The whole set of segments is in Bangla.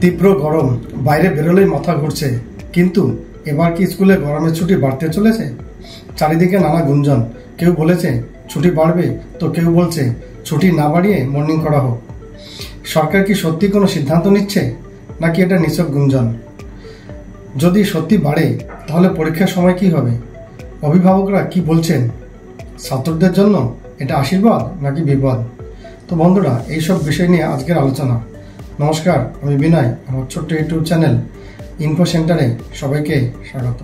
তীব্র গরম, বাইরে বেরোলেই মাথা ঘুরছে। কিন্তু এবার কি স্কুলে গরমের ছুটি বাড়তে চলেছে? চারিদিকে নানা গুঞ্জন। কেউ বলেছে ছুটি বাড়বে, তো কেউ বলছে ছুটি না বাড়িয়ে মর্নিং করা হোক। সরকার কি সত্যি কোনো সিদ্ধান্ত নিচ্ছে, নাকি এটা নিছক গুঞ্জন? যদি সত্যি বাড়ে, তাহলে পরীক্ষার সময় কি হবে? অভিভাবকরা কি বলছেন? ছাত্রদের জন্য এটা আশীর্বাদ নাকি বিপদ? তো বন্ধুরা, এইসব বিষয় নিয়ে আজকের আলোচনা। নমস্কার, আমি বিনয়। আমার ছোট্ট ইউটিউব চ্যানেল ইনফো সেন্টারে সবাইকে স্বাগত।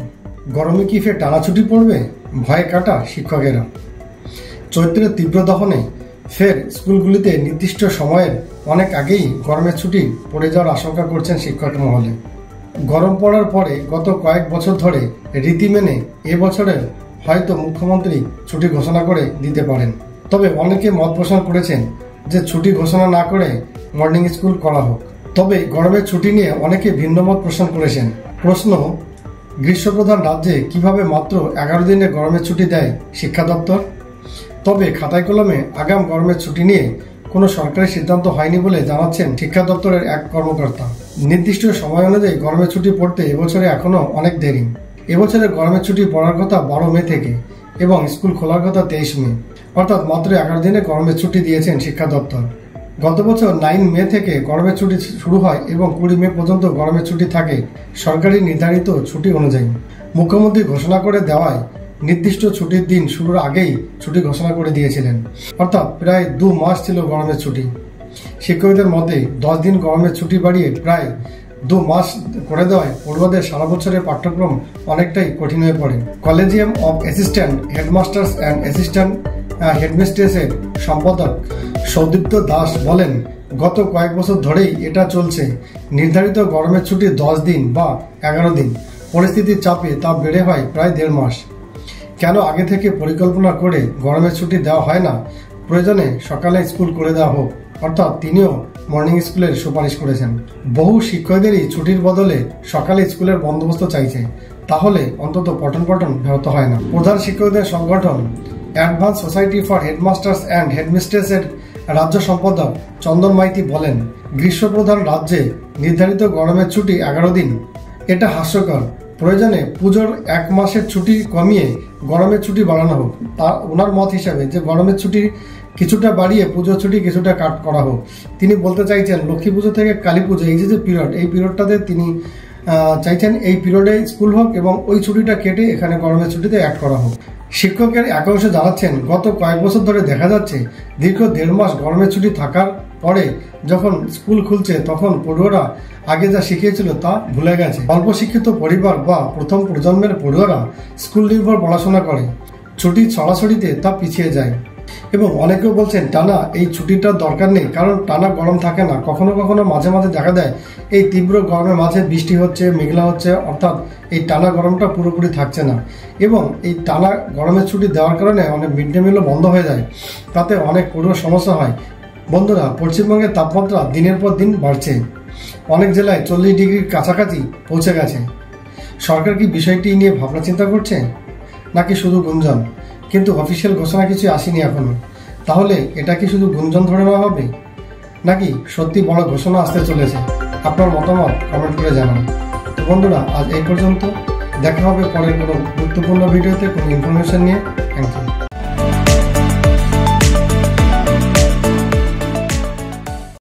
গরমে কি ফের টানা ছুটি পড়বে? ভয়ে কাটা শিক্ষকেরা। চৈত্রের তীব্র দহনে ফের স্কুলগুলিতে নির্দিষ্ট সময়ের অনেক আগেই গরমের ছুটি পড়ে যাওয়ার আশঙ্কা করছেন শিক্ষক মহলে। গরম পড়ার পরে গত কয়েক বছর ধরে রীতি মেনে এবছরে হয়তো মুখ্যমন্ত্রী ছুটি ঘোষণা করে দিতে পারেন। তবে অনেকে মত পোষণ করেছেন যে ছুটি ঘোষণা না করে মর্নিং স্কুল করা হোক। তবে গরমের ছুটি নিয়ে অনেকে ভিন্ন মত পোষণ করেছেন। প্রশ্ন, গ্রীষ্মপ্রধান রাজ্যে কিভাবে মাত্র 11 দিনে গরমের ছুটি দেয় শিক্ষা দপ্তর? তবে খাতায় কলমে আগাম গরমের ছুটি নিয়ে কোনো সরকারি সিদ্ধান্ত হয়নি বলে জানাচ্ছেন শিক্ষা দপ্তরের এক কর্মকর্তা। নির্দিষ্ট সময় অনুযায়ী গরমের ছুটি পড়তে এবছরে এখনো অনেক দেরি। এবছরে গরমের ছুটি পড়ার কথা 12 মে থেকে এবং স্কুল খোলার কথা 23 মে, অর্থাৎ মাত্র 11 দিনে গরমের ছুটি দিয়েছেন শিক্ষা দপ্তর। গত বছর 9 মে থেকে গরমের ছুটি শুরু হয় এবং 20 মে পর্যন্ত গরমের ছুটি থাকে সরকারি নির্ধারিত ছুটি অনুযায়ী। মুখ্যমন্ত্রী ঘোষণা করে দেওয়ায় নির্দিষ্ট ছুটির দিন শুরুর আগেই ছুটি ঘোষণা করে দিয়েছিলেন, অর্থাৎ প্রায় 2 মাস ছিল গরমের ছুটি। শিক্ষকদের মতে 10 দিন গরমের ছুটি বাড়িয়ে প্রায় 2 মাস করে দেওয়ায় পড়ুয়াদের সারা বছরের পাঠ্যক্রম অনেকটাই কঠিন হয়ে পড়ে। Collegium of assistant headmasters and assistant হেডমিস্ট্রেসের সম্পাদক সৌদীপ্ত দাস বলেন, গত কয়েক বছর ধরেই এটা চলছে। নির্ধারিত গরমের ছুটি 10 দিন বা 11 দিন, পরিস্থিতির চাপে তা বেড়ে হয় প্রায় 1.5 মাস। কেন আগে থেকে পরিকল্পনা করে গরমের ছুটি দেওয়া হয় না? প্রয়োজনে সকালে স্কুল করে দেওয়া হোক, অর্থাৎ তিনিও মর্নিং স্কুলের সুপারিশ করেছেন। বহু শিক্ষকদেরই ছুটির বদলে সকালে স্কুলের বন্দোবস্ত চাইছে, তাহলে অন্তত পঠন ব্যাহত হয় না। প্রধান শিক্ষকদের সংগঠন advance society for headmasters and হেডমিস্ট্রেসের রাজ্য সম্পাদক চন্দন মাইতি বলেন, গ্রীষ্মপ্রধান রাজ্যে নির্ধারিত গরমের ছুটি 11 দিন। এটা হাস্যকর। প্রয়োজনে পুজোর 1 মাসের ছুটি কমিয়ে গরমের ছুটি বাড়ানো হোক। তা ওনার মত হিসাবে যে গরমের ছুটি কিছুটা বাড়িয়ে পুজোর ছুটি কিছুটা কাট করা হোক। তিনি বলতে চাইছেন লক্ষ্মী পুজো থেকে কালী পুজো, এই যে পিরিয়ড, এই পিরিয়ডটাতে তিনি চাইছেন এই পিরিয়ডে স্কুল হোক এবং ওই ছুটিটা কেটে এখানে গরমের ছুটিতে অ্যাড করা হোক। শিক্ষকের একাংশ জানাচ্ছেন, গত কয়েক বছর ধরে দেখা যাচ্ছে দীর্ঘ 1.5 মাস গরমের ছুটি থাকার পরে যখন স্কুল খুলছে তখন পড়ুয়ারা আগে যা শিখিয়েছিল তা ভুলে গেছে। অল্প শিক্ষিত পরিবার বা প্রথম প্রজন্মের পড়ুয়ারা স্কুল নির্ভর পড়াশোনা করে, ছুটি ছড়াছড়িতে তা পিছিয়ে যায়। এবং অনেকেও বলছেন টানা এই ছুটিটার দরকার নেই, কারণ টানা গরম থাকে না। কখনো কখনো মাঝে মাঝে দেখা দেয় এই তীব্র গরমের মাঝে বৃষ্টি হচ্ছে, মেঘলা হচ্ছে, অর্থাৎ এই টানা গরমটা পুরোপুরি থাকছে না। এবং এই টানা গরমের ছুটি দেওয়ার কারণে অনেক মিড ডে মিলও বন্ধ হয়ে যায়, তাতে অনেক পড়ুয়ার সমস্যা হয়। বন্ধুরা, পশ্চিমবঙ্গের তাপমাত্রা দিনের পর দিন বাড়ছে, অনেক জেলায় 40 ডিগ্রির কাছাকাছি পৌঁছে গেছে। সরকার কি বিষয়টি নিয়ে ভাবনা চিন্তা করছে, নাকি শুধু গুঞ্জন? কিন্তু অফিসিয়াল ঘোষণা কিছু আসেনি এখনো। তাহলে এটা কি শুধু গুঞ্জন ধরে নেওয়া হবে, নাকি সত্যি বড় ঘোষণা আসতে চলেছে? আপনার মতামত কমেন্ট করে জানান। তো বন্ধুরা, আজ এই পর্যন্ত। দেখা হবে পরের কোনো গুরুত্বপূর্ণ ভিডিওতে কোনো ইনফরমেশন নিয়ে। Thank you.